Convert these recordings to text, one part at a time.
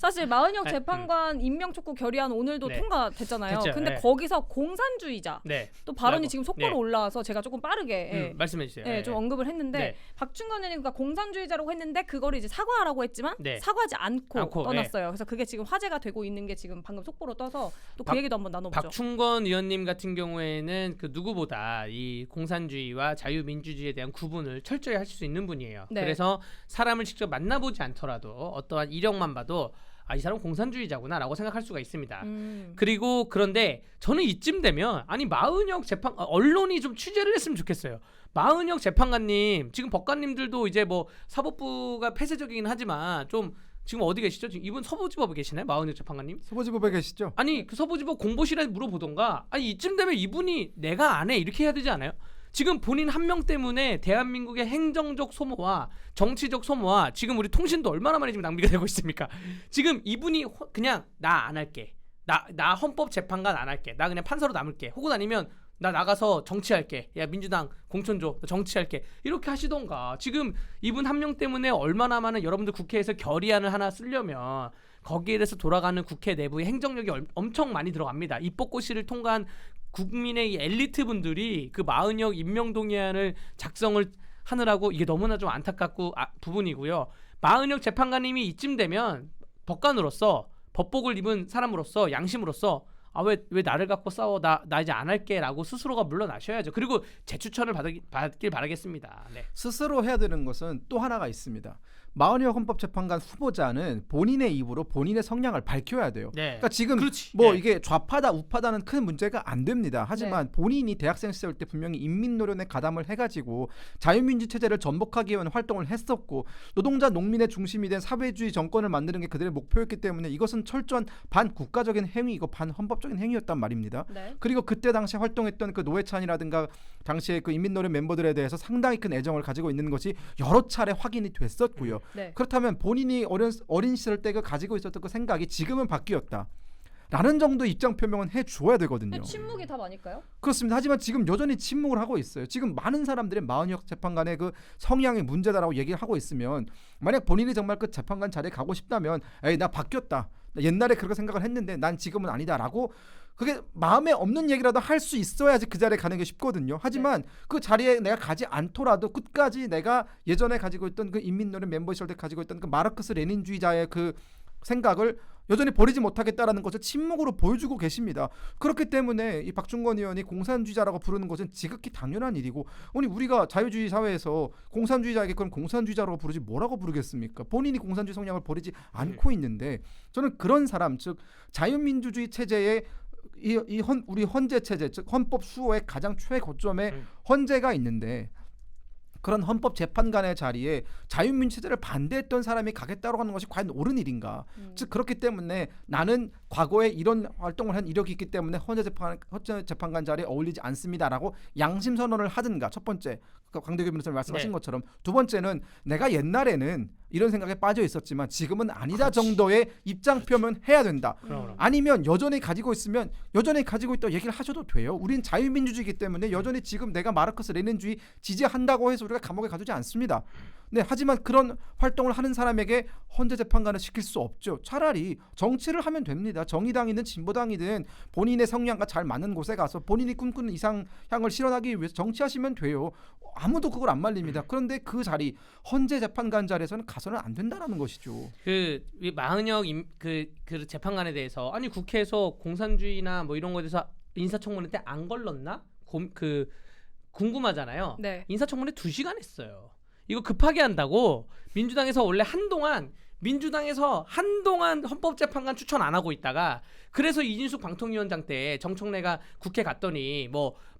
사실 마은혁 재판관 임명 촉구 결의안 오늘도 네. 통과됐잖아요. 됐죠. 근데 네. 거기서 공산주의자 네. 또 발언이 라고. 지금 속보로 네. 올라와서 제가 조금 빠르게 말씀해 주세요. 예, 좀 언급을 했는데 네. 박충건 의원이 공산주의자라고 했는데 그거를 이제 사과하라고 했지만 네. 사과하지 않고 떠났어요. 네. 그래서 그게 지금 화제가 되고 있는 게 지금 방금 속보로 떠서 또 그 박- 얘기도 한번 나눠보죠. 박충건 의원님 같은 경우에는 그 누구보다 이 공산주의와 자유민주주의에 대한 구분을 철저히 하실 수 있는 분이에요. 네. 그래서 사람을 직접 만나보지 않더라도 어떠한 이력만 봐도 아, 이 사람 공산주의자구나라고 생각할 수가 있습니다. 그리고 그런데 저는 이쯤 되면 아니 마은혁 재판 언론이 좀 취재를 했으면 좋겠어요. 마은혁 재판관님 지금 법관님들도 이제 뭐 사법부가 폐쇄적이긴 하지만 좀 지금 어디 계시죠? 지금 이분 서부지법에 계시나요? 마은혁 재판관님? 서부지법에 계시죠? 아니 그 서부지법 공보실에 물어보던가 아니 이쯤 되면 이분이 내가 안 해 이렇게 해야 되지 않아요? 지금 본인 한 명 때문에 대한민국의 행정적 소모와 정치적 소모와 지금 우리 통신도 얼마나 많이 지금 낭비가 되고 있습니까? 지금 이분이 그냥 나 안 할게. 나 헌법재판관 안 할게. 나 그냥 판사로 남을게. 혹은 아니면 나 나가서 정치할게. 야 민주당 공천줘. 나 정치할게. 이렇게 하시던가. 지금 이분 한 명 때문에 얼마나 많은 여러분들 국회에서 결의안을 하나 쓰려면 거기에 대해서 돌아가는 국회 내부의 행정력이 엄청 많이 들어갑니다. 입법고시를 통과한 국민의 이 엘리트 분들이 그 마은혁 임명동의안을 작성을 하느라고 이게 너무나 좀 안타깝고 부분이고요. 마은혁 재판관님이 이쯤 되면 법관으로서 법복을 입은 사람으로서 양심으로서 아 왜 나를 갖고 싸워 나 이제 안 할게라고 스스로가 물러나셔야죠. 그리고 재추천을 받길 바라겠습니다. 네. 스스로 해야 되는 것은 또 하나가 있습니다. 마은혁 헌법재판관 후보자는 본인의 입으로 본인의 성향을 밝혀야 돼요. 네. 그러니까 지금 그렇지. 뭐 네. 이게 좌파다 우파다는 큰 문제가 안 됩니다. 하지만 본인이 대학생 시절 때 분명히 인민노련에 가담을 해가지고 자유민주 체제를 전복하기 위한 활동을 했었고 노동자 농민의 중심이 된 사회주의 정권을 만드는 게 그들의 목표였기 때문에 이것은 철저한 반국가적인 행위이고 반헌법적인 행위였단 말입니다. 네. 그리고 그때 당시 활동했던 그 노회찬이라든가 당시에 그 인민노련 멤버들에 대해서 상당히 큰 애정을 가지고 있는 것이 여러 차례 확인이 됐었고요. 네. 그렇다면 본인이 어린 시절 때 그 가지고 있었던 그 생각이 지금은 바뀌었다. 라는 정도 입장 표명은 해줘야 되거든요. 근데 침묵이 답 아닐까요? 그렇습니다. 하지만 지금 여전히 침묵을 하고 있어요. 지금 많은 사람들이 마은혁 재판관의 그 성향이 문제다라고 얘기를 하고 있으면 만약 본인이 정말 그 재판관 자리에 가고 싶다면 에이 나 바뀌었다. 나 옛날에 그렇게 생각을 했는데 난 지금은 아니다라고 그게 마음에 없는 얘기라도 할 수 있어야지 그 자리에 가는 게 쉽거든요. 하지만 그 자리에 내가 가지 않더라도 끝까지 내가 예전에 가지고 있던 그 인민노련 멤버 시절 때 가지고 있던 그 마르크스 레닌주의자의 그 생각을 여전히 버리지 못하겠다라는 것을 침묵으로 보여주고 계십니다. 그렇기 때문에 이 박충건 의원이 공산주의자라고 부르는 것은 지극히 당연한 일이고 아니 우리가 자유주의 사회에서 공산주의자에게 그럼 공산주의자라고 부르지 뭐라고 부르겠습니까? 본인이 공산주의 성향을 버리지 않고 있는데 저는 그런 사람 즉 자유민주주의 체제의 우리 헌재 체제 즉 헌법 수호의 가장 최고점에 헌재가 있는데 그런 헌법재판관의 자리에 자유민주 체제를 반대했던 사람이 가겠다고 하는 것이 과연 옳은 일인가? 즉 그렇기 때문에 나는 과거에 이런 활동을 한 이력이 있기 때문에 헌재재판관 자리에 어울리지 않습니다라고 양심 선언을 하든가 첫 번째 강대규 변호사님 말씀하신 것처럼 두 번째는 내가 옛날에는 이런 생각에 빠져 있었지만 지금은 아니다 정도의 입장 표명해야 된다. 아니면 여전히 가지고 있으면 여전히 가지고 있다고 얘기를 하셔도 돼요. 우린 자유민주주의이기 때문에 여전히 지금 내가 마르크스 레닌주의 지지한다고 해서 우리가 감옥에 가두지 않습니다. 네, 하지만 그런 활동을 하는 사람에게 헌재재판관을 시킬 수 없죠. 차라리 정치를 하면 됩니다. 정의당이든 진보당이든 본인의 성향과 잘 맞는 곳에 가서 본인이 꿈꾸는 이상향을 실현하기 위해서 정치하시면 돼요. 아무도 그걸 안 말립니다. 그런데 그 자리 헌재재판관 자리에서는 가서는 안 된다라는 것이죠. 그 마은혁 그 재판관에 대해서 아니 국회에서 공산주의나 뭐 이런 거에 대해서 인사청문회 때 안 걸렀나? 궁금하잖아요. 네. 인사청문회 2시간 했어요. 이거 급하게 한다고 민주당에서 원래 한동안 헌법재판관 추천 안 하고 있다가 그래서 이진숙 방통위원장 때 정청래가 국회 갔더니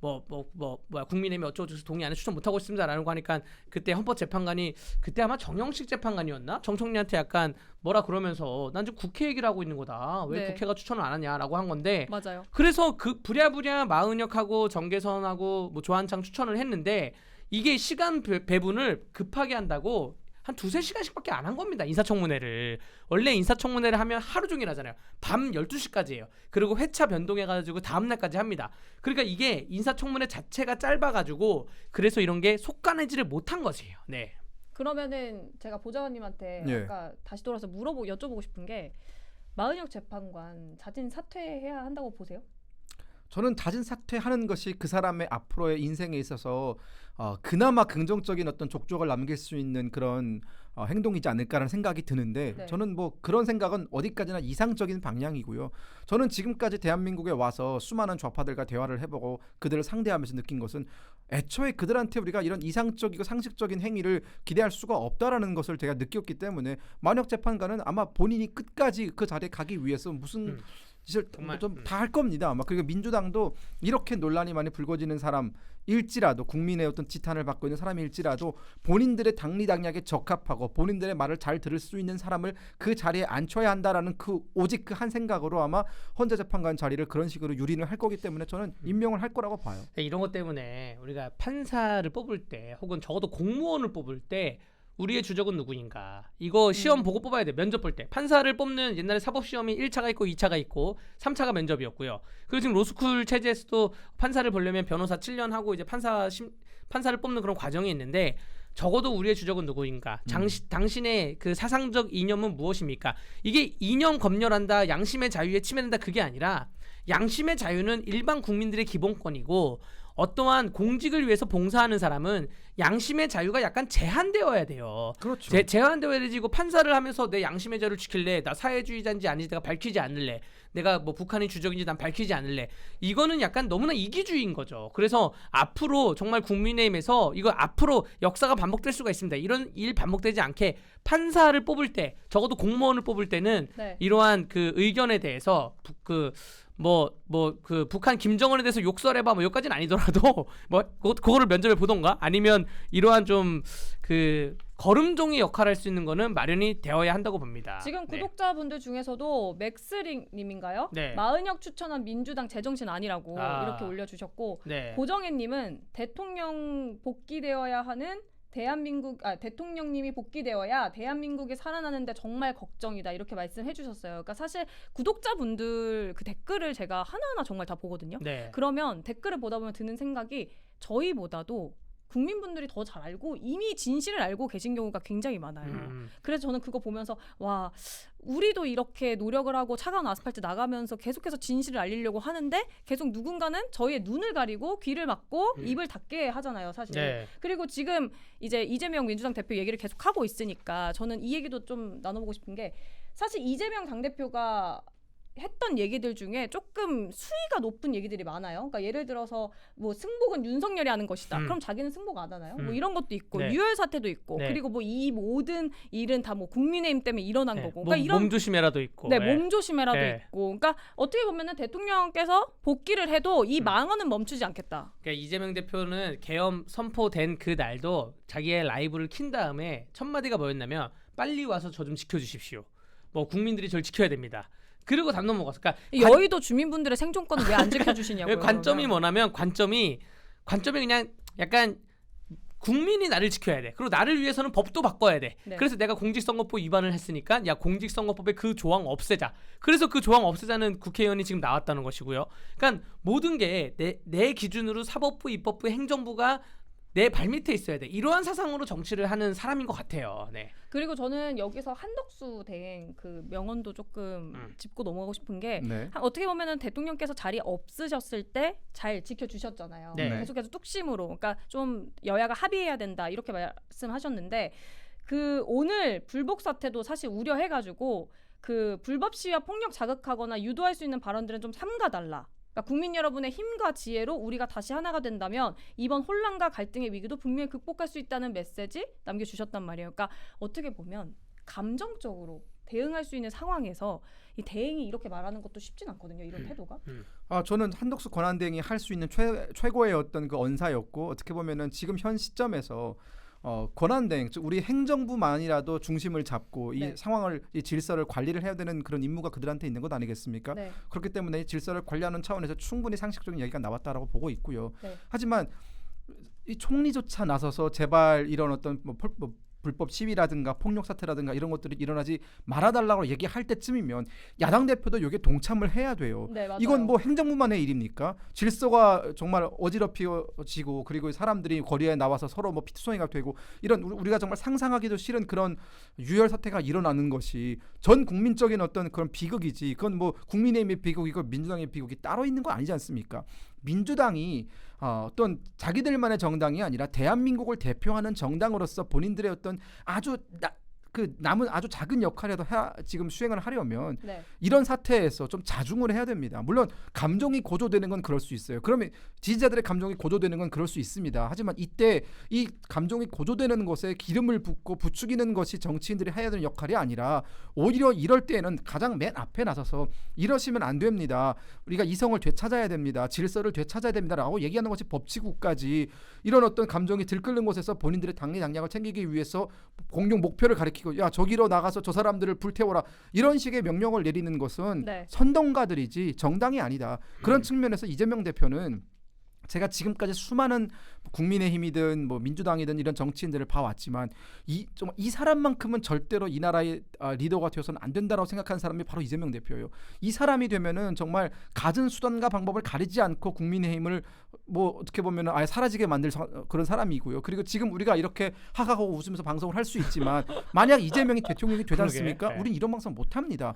국민의힘이 어쩌고저쩌고 동의 안 해 추천 못 하고 있습니다라는 거 하니까 그때 헌법재판관이 그때 아마 정영식 재판관이었나 정청래한테 약간 뭐라 그러면서 난 지금 국회 얘기를 하고 있는 거다 왜 네. 국회가 추천을 안 하냐라고 한 건데 맞아요. 그래서 그 부랴부랴 마은혁하고 정계선하고 뭐 조한창 추천을 했는데 이게 시간 배분을 급하게 한다고 한 2-3시간씩밖에 안 한 겁니다. 인사청문회를. 원래 인사청문회를 하면 하루 종일 하잖아요. 밤 12시까지예요. 그리고 회차 변동해가지고 다음날까지 합니다. 그러니까 이게 인사청문회 자체가 짧아가지고 그래서 이런 게 속가내지를 못한 것이에요. 네. 그러면은 제가 보좌관님한테 예. 아까 다시 돌아서 여쭤보고 싶은 게 마은혁 재판관 자진 사퇴해야 한다고 보세요? 저는 자진 사퇴하는 것이 그 사람의 앞으로의 인생에 있어서 그나마 긍정적인 어떤 족적을 남길 수 있는 그런 행동이지 않을까라는 생각이 드는데 네. 저는 뭐 그런 생각은 어디까지나 이상적인 방향이고요. 저는 지금까지 대한민국에 와서 수많은 좌파들과 대화를 해보고 그들을 상대하면서 느낀 것은 애초에 그들한테 우리가 이런 이상적이고 상식적인 행위를 기대할 수가 없다라는 것을 제가 느꼈기 때문에 마은혁 재판관은 아마 본인이 끝까지 그 자리에 가기 위해서 무슨 짓을 정말, 좀 다 할 겁니다. 아마 그리고 민주당도 이렇게 논란이 많이 불거지는 사람일지라도 국민의 어떤 지탄을 받고 있는 사람일지라도 본인들의 당리당략에 적합하고 본인들의 말을 잘 들을 수 있는 사람을 그 자리에 앉혀야 한다라는 오직 그 한 생각으로 아마 헌재 재판관 자리를 그런 식으로 유린을 할 거기 때문에 저는 임명을 할 거라고 봐요. 이런 것 때문에 우리가 판사를 뽑을 때 혹은 적어도 공무원을 뽑을 때 우리의 주적은 누구인가? 이거 시험 보고 뽑아야 돼. 면접 볼 때. 판사를 뽑는 옛날에 사법시험이 1차가 있고 2차가 있고 3차가 면접이었고요. 그리고 지금 로스쿨 체제에서도 판사를 보려면 변호사 7년 하고 이제 판사를 뽑는 그런 과정이 있는데 적어도 우리의 주적은 누구인가? 당신의 그 사상적 이념은 무엇입니까? 이게 이념 검열한다, 양심의 자유에 침해된다 그게 아니라 양심의 자유는 일반 국민들의 기본권이고 어떠한 공직을 위해서 봉사하는 사람은 양심의 자유가 약간 제한되어야 돼요. 그렇죠. 제한되어야 되지. 이거 판사를 하면서 내 양심의 자유를 지킬래? 나 사회주의자인지 아닌지 내가 밝히지 않을래? 내가 뭐 북한이 주적인지 난 밝히지 않을래? 이거는 약간 너무나 이기주의인 거죠. 그래서 앞으로 정말 국민의힘에서 이거 앞으로 역사가 반복될 수가 있습니다. 이런 일 반복되지 않게 판사를 뽑을 때 적어도 공무원을 뽑을 때는 네. 이러한 그 의견에 대해서 그 북한 김정은에 대해서 욕설해봐 뭐 여기까지는 아니더라도 뭐 그거를 면접에 보던가 아니면 이러한 좀 그 걸음종이 역할을 할 수 있는 거는 마련이 되어야 한다고 봅니다. 지금 네. 구독자분들 중에서도 맥스링님인가요? 네. 마은혁 추천한 민주당 제정신 아니라고 이렇게 올려주셨고 네. 고정혜님은 대통령 복귀되어야 하는 대통령님이 복귀되어야 대한민국이 살아나는데 정말 걱정이다 이렇게 말씀해 주셨어요. 그러니까 사실 구독자분들 그 댓글을 제가 하나하나 정말 다 보거든요. 네. 그러면 댓글을 보다 보면 드는 생각이 저희보다도 국민분들이 더 잘 알고 이미 진실을 알고 계신 경우가 굉장히 많아요. 그래서 저는 그거 보면서 와 우리도 이렇게 노력을 하고 차가운 아스팔트 나가면서 계속해서 진실을 알리려고 하는데 계속 누군가는 저희의 눈을 가리고 귀를 막고 입을 닫게 하잖아요 사실. 네. 그리고 지금 이제 이재명 민주당 대표 얘기를 계속 하고 있으니까 저는 이 얘기도 좀 나눠보고 싶은 게 사실 이재명 당대표가 했던 얘기들 중에 조금 수위가 높은 얘기들이 많아요. 그러니까 예를 들어서 뭐 승복은 윤석열이 하는 것이다. 그럼 자기는 승복 안 하나요? 뭐 이런 것도 있고 네. 유혈 사태도 있고 네. 그리고 뭐 이 모든 일은 다 뭐 국민의힘 때문에 일어난 네. 거고. 그러니까 이런 몸 조심해라도 있고. 네, 몸 조심해라도 네. 있고. 그러니까 어떻게 보면은 대통령께서 복귀를 해도 이 망언은 멈추지 않겠다. 그러니까 이재명 대표는 계엄 선포된 그 날도 자기의 라이브를 킨 다음에 첫 마디가 뭐였냐면 빨리 와서 저 좀 지켜주십시오. 뭐 국민들이 저를 지켜야 됩니다. 그리고 담 넘어갔어. 그러니까 여의도 주민분들의 생존권을 왜 안 지켜주시냐고요. 관점이 그러면. 뭐냐면 관점이 그냥 약간 국민이 나를 지켜야 돼. 그리고 나를 위해서는 법도 바꿔야 돼. 네. 그래서 내가 공직선거법 위반을 했으니까 야 공직선거법의 그 조항 없애자. 그래서 그 조항 없애자는 국회의원이 지금 나왔다는 것이고요. 그러니까 모든 게 내 기준으로 사법부, 입법부, 행정부가 내 발밑에 있어야 돼. 이러한 사상으로 정치를 하는 사람인 것 같아요. 네. 그리고 저는 여기서 한덕수 대행 그 명언도 조금 짚고 넘어가고 싶은 게 네. 어떻게 보면은 대통령께서 자리 없으셨을 때 잘 지켜주셨잖아요. 네. 계속해서 뚝심으로, 그러니까 좀 여야가 합의해야 된다 이렇게 말씀하셨는데 그 오늘 불복 사태도 사실 우려해가지고 그 불법 시위와 폭력 자극하거나 유도할 수 있는 발언들은 좀 삼가달라. 그러니까 국민 여러분의 힘과 지혜로 우리가 다시 하나가 된다면 이번 혼란과 갈등의 위기도 분명히 극복할 수 있다는 메시지 남겨주셨단 말이에요. 그러니까 어떻게 보면 감정적으로 대응할 수 있는 상황에서 이 대행이 이렇게 말하는 것도 쉽진 않거든요. 이런 태도가. 저는 한덕수 권한대행이 할 수 있는 최고의 어떤 그 언사였고 어떻게 보면은 지금 현 시점에서 권한대행, 즉 우리 행정부만이라도 중심을 잡고 이 네. 상황을, 이 질서를 관리를 해야 되는 그런 임무가 그들한테 있는 것 아니겠습니까? 네. 그렇기 때문에 이 질서를 관리하는 차원에서 충분히 상식적인 얘기가 나왔다라고 보고 있고요. 네. 하지만 이 총리조차 나서서 제발 이런 어떤 불법 시위라든가 폭력 사태라든가 이런 것들이 일어나지 말아달라고 얘기할 때쯤이면 야당 대표도 여기에 동참을 해야 돼요. 네, 맞아요. 이건 뭐 행정부만의 일입니까? 질서가 정말 어지럽혀지고 그리고 사람들이 거리에 나와서 서로 뭐 피투성이가 되고 이런 우리가 정말 상상하기도 싫은 그런 유혈 사태가 일어나는 것이 전 국민적인 어떤 그런 비극이지. 그건 뭐 국민의힘의 비극이고 민주당의 비극이 따로 있는 거 아니지 않습니까? 민주당이 어떤 자기들만의 정당이 아니라 대한민국을 대표하는 정당으로서 본인들의 어떤 아주 남은 아주 작은 역할이라도 지금 수행을 하려면 네. 이런 사태에서 좀 자중을 해야 됩니다. 물론 감정이 고조되는 건 그럴 수 있어요. 그러면 지지자들의 감정이 고조되는 건 그럴 수 있습니다. 하지만 이때 이 감정이 고조되는 것에 기름을 붓고 부추기는 것이 정치인들이 해야 되는 역할이 아니라 오히려 이럴 때에는 가장 맨 앞에 나서서 이러시면 안 됩니다. 우리가 이성을 되찾아야 됩니다. 질서를 되찾아야 됩니다라고 얘기하는 것이 법치국까지 이런 어떤 감정이 들끓는 곳에서 본인들의 당리 당략을 챙기기 위해서 공용 목표를 가리키고 야 저기로 나가서 저 사람들을 불태워라 이런 식의 명령을 내리는 것은 네. 선동가들이지 정당이 아니다. 그런 측면에서 이재명 대표는 제가 지금까지 수많은 국민의힘이든 뭐 민주당이든 이런 정치인들을 봐왔지만 이 사람만큼은 절대로 이 나라의 리더가 되어서는 안 된다라고 생각하는 사람이 바로 이재명 대표예요. 이 사람이 되면은 정말 갖은 수단과 방법을 가리지 않고 국민의힘을 뭐 어떻게 보면은 아예 사라지게 만들 그런 사람이고요. 그리고 지금 우리가 이렇게 하하하고 웃으면서 방송을 할 수 있지만 만약 이재명이 대통령이 되지 않습니까? 네. 우린 이런 방송 못 합니다.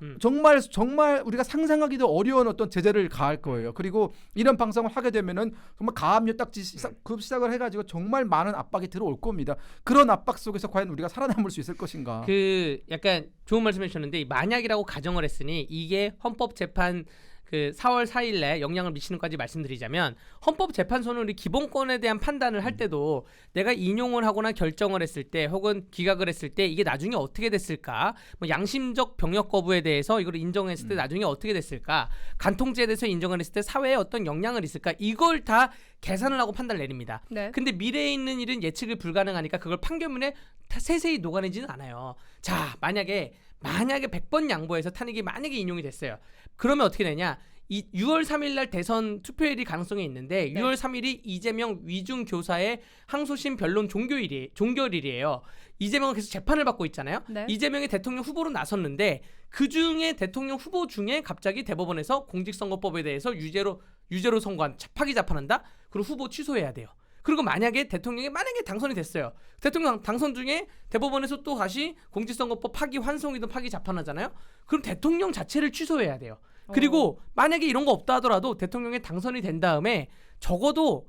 음. 정말 우리가 상상하기도 어려운 어떤 제재를 가할 거예요. 그리고 이런 방송을 하게 되면은 정말 가압류딱지 시작을 해가지고 정말 많은 압박이 들어올 겁니다. 그런 압박 속에서 과연 우리가 살아남을 수 있을 것인가? 그 약간 좋은 말씀해 주셨는데 만약이라고 가정을 했으니 이게 헌법재판 그 4월 4일에 영향을 미치는 까지 말씀드리자면 헌법재판소는 우리 기본권에 대한 판단을 할 때도 내가 인용을 하거나 결정을 했을 때 혹은 기각을 했을 때 이게 나중에 어떻게 됐을까 뭐 양심적 병역 거부에 대해서 이걸 인정했을 때 나중에 어떻게 됐을까 간통죄에 대해서 인정을 했을 때 사회에 어떤 영향을 있을까 이걸 다 계산을 하고 판단을 내립니다. 네. 근데 미래에 있는 일은 예측이 불가능하니까 그걸 판결문에 세세히 녹아내지는 않아요. 자 만약에 100번 양보해서 탄핵이 만약에 인용이 됐어요. 그러면 어떻게 되냐? 이 6월 3일 날 대선 투표일이 가능성이 있는데 네. 6월 3일이 이재명 위중 교사의 항소심 변론 종결일이에요. 이재명은 계속 재판을 받고 있잖아요. 네. 이재명이 대통령 후보로 나섰는데 그 중에 대통령 후보 중에 갑자기 대법원에서 공직선거법에 대해서 유죄로 선고한 파기 재판한다. 그리고 후보 취소해야 돼요. 그리고 만약에 대통령이 당선이 됐어요. 대통령 당선 중에 대법원에서 또 다시 공직선거법 파기 환송이든 파기 재판하잖아요. 그럼 대통령 자체를 취소해야 돼요. 그리고 만약에 이런 거 없다 하더라도 대통령이 당선이 된 다음에 적어도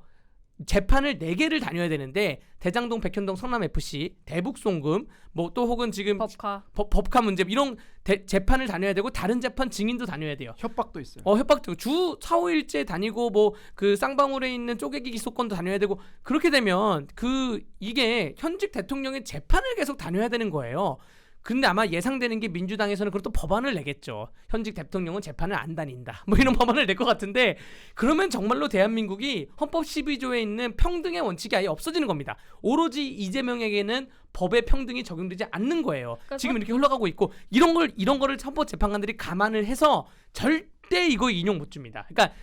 재판을 4개를 다녀야 되는데 대장동, 백현동, 성남FC, 대북송금 뭐 또 혹은 지금 법카 문제 이런 재판을 다녀야 되고 다른 재판 증인도 다녀야 돼요. 협박도 있어요. 협박도 주 4, 5일째 다니고 뭐 그 쌍방울에 있는 쪼개기 기소권도 다녀야 되고 그렇게 되면 이게 현직 대통령의 재판을 계속 다녀야 되는 거예요. 근데 아마 예상되는 게 민주당에서는 그것도 법안을 내겠죠. 현직 대통령은 재판을 안 다닌다. 뭐 이런 법안을 낼 것 같은데 그러면 정말로 대한민국이 헌법 12조에 있는 평등의 원칙이 아예 없어지는 겁니다. 오로지 이재명에게는 법의 평등이 적용되지 않는 거예요. 그러니까 지금 이렇게 흘러가고 있고 이런 거를 헌법재판관들이 감안을 해서 절대 이거 인용 못 줍니다. 그러니까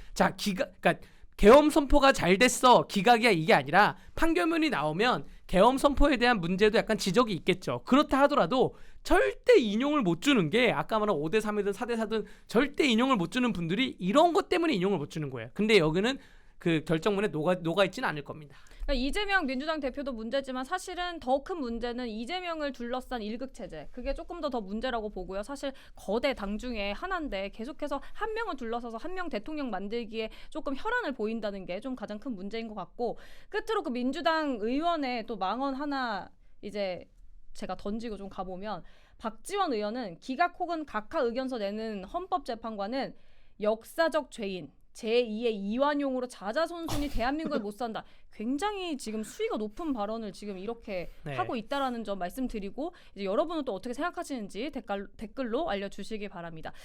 계엄 선포가 잘 됐어. 기각이야 이게 아니라 판결문이 나오면 계엄 선포에 대한 문제도 약간 지적이 있겠죠. 그렇다 하더라도 절대 인용을 못 주는 게 아까 말한 5대 3이든 4대 4든 절대 인용을 못 주는 분들이 이런 것 때문에 인용을 못 주는 거예요. 근데 여기는 그 결정문에 녹아 있지는 않을 겁니다. 그러니까 이재명 민주당 대표도 문제지만 사실은 더 큰 문제는 이재명을 둘러싼 일극체제. 그게 조금 더 문제라고 보고요. 사실 거대 당 중에 하나인데 계속해서 한 명을 둘러싸서 한 명 대통령 만들기에 조금 혈안을 보인다는 게 좀 가장 큰 문제인 것 같고 끝으로 그 민주당 의원의 또 망언 하나 이제 제가 던지고 좀 가보면 박지원 의원은 기각 혹은 각하 의견서 내는 헌법재판관은 역사적 죄인 제2의 이완용으로 자자손손이 대한민국을 못 산다. 굉장히 지금 수위가 높은 발언을 지금 이렇게 하고 있다라는 점 말씀드리고 이제 여러분은 또 어떻게 생각하시는지 댓글로 알려주시기 바랍니다.